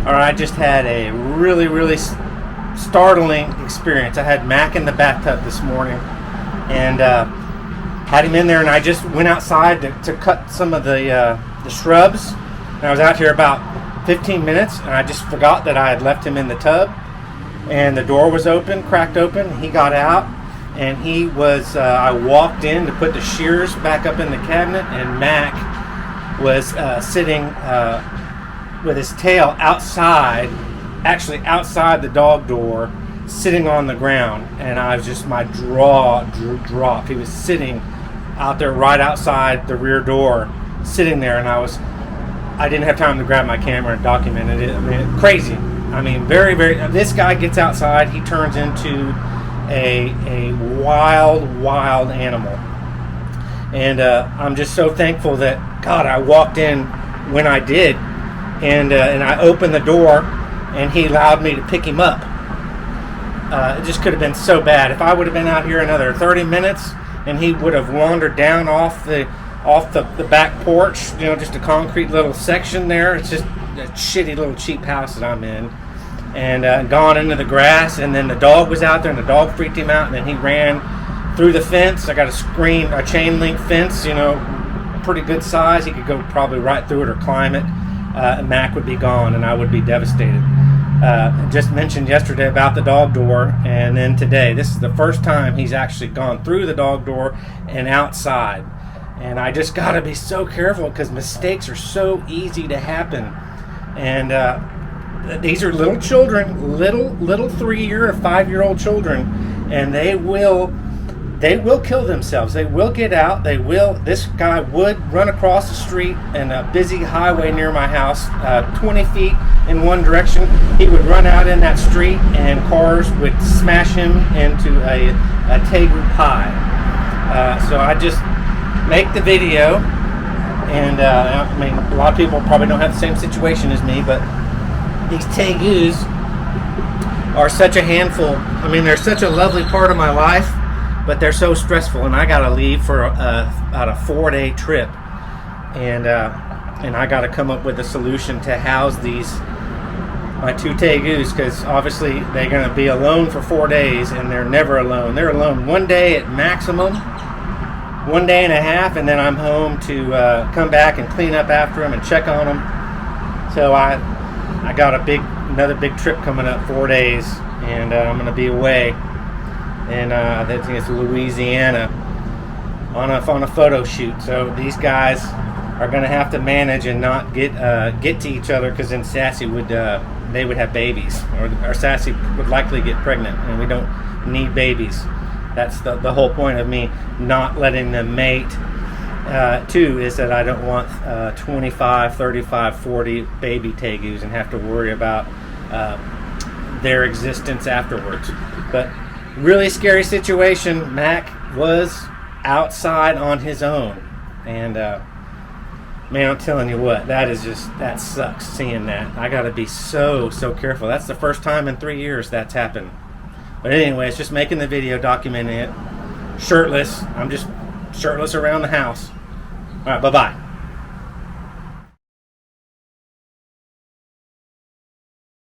All right, I just had a really startling experience. I had Mac in the bathtub this morning, and had him in there, and I just went outside to cut some of the shrubs. And I was out here about 15 minutes, and I just forgot that I had left him in the tub. And the door was open, cracked open. He got out, and he was. I walked in to put the shears back up in the cabinet, and Mac was sitting with his tail outside, actually outside the dog door, sitting on the ground. And I was just, my jaw dropped. He was sitting out there right outside the rear door, sitting there, and I didn't have time to grab my camera and document it. I mean, crazy. I mean, very. This guy gets outside, he turns into a wild animal. And I'm just so thankful that, God, I walked in when I did, and I opened the door, and he allowed me to pick him up. It just could have been so bad. If I would have been out here another 30 minutes, and he would have wandered down off the back porch, just a concrete little section there. It's just a shitty little cheap house that I'm in, and gone into the grass. And then the dog was out there, and the dog freaked him out, and then he ran through the fence. I got a chain link fence, pretty good size. He could go probably right through it or climb it. And Mac would be gone, and I would be devastated. Just mentioned yesterday about the dog door, and then today, this is the first time he's actually gone through the dog door and outside. And I just got to be so careful, because mistakes are so easy to happen. And these are little children, little 3-year or 5-year-old children, and they will kill themselves. They will get out. This guy would run across the street in a busy highway near my house, 20 feet in one direction. He would run out in that street, and cars would smash him into a Tegu pie. So I just make the video, and I mean, a lot of people probably don't have the same situation as me, but these Tegus are such a handful. I mean, they're such a lovely part of my life, but they're so stressful, and I gotta leave for about a 4-day trip, and I gotta come up with a solution to house my 2 Tegus, because obviously they're gonna be alone for 4 days, and they're never alone. They're alone 1 day at maximum, 1 day and a half, and then I'm home to come back and clean up after them and check on them. So I got another big trip coming up, 4 days, and I'm going to be away, and I think it's Louisiana on a photo shoot. So these guys are going to have to manage and not get to each other, because then Sassy would have babies, or Sassy would likely get pregnant, and we don't need babies. That's the whole point of me not letting them mate, too, is that I don't want 25, 35, 40 baby Tegus and have to worry about their existence afterwards. But really scary situation. Mac was outside on his own. And, man, I'm telling you what, that sucks seeing that. I got to be so careful. That's the first time in 3 years that's happened. But anyway, it's just making the video, documenting it. Shirtless. I'm just shirtless around the house. All right, bye-bye.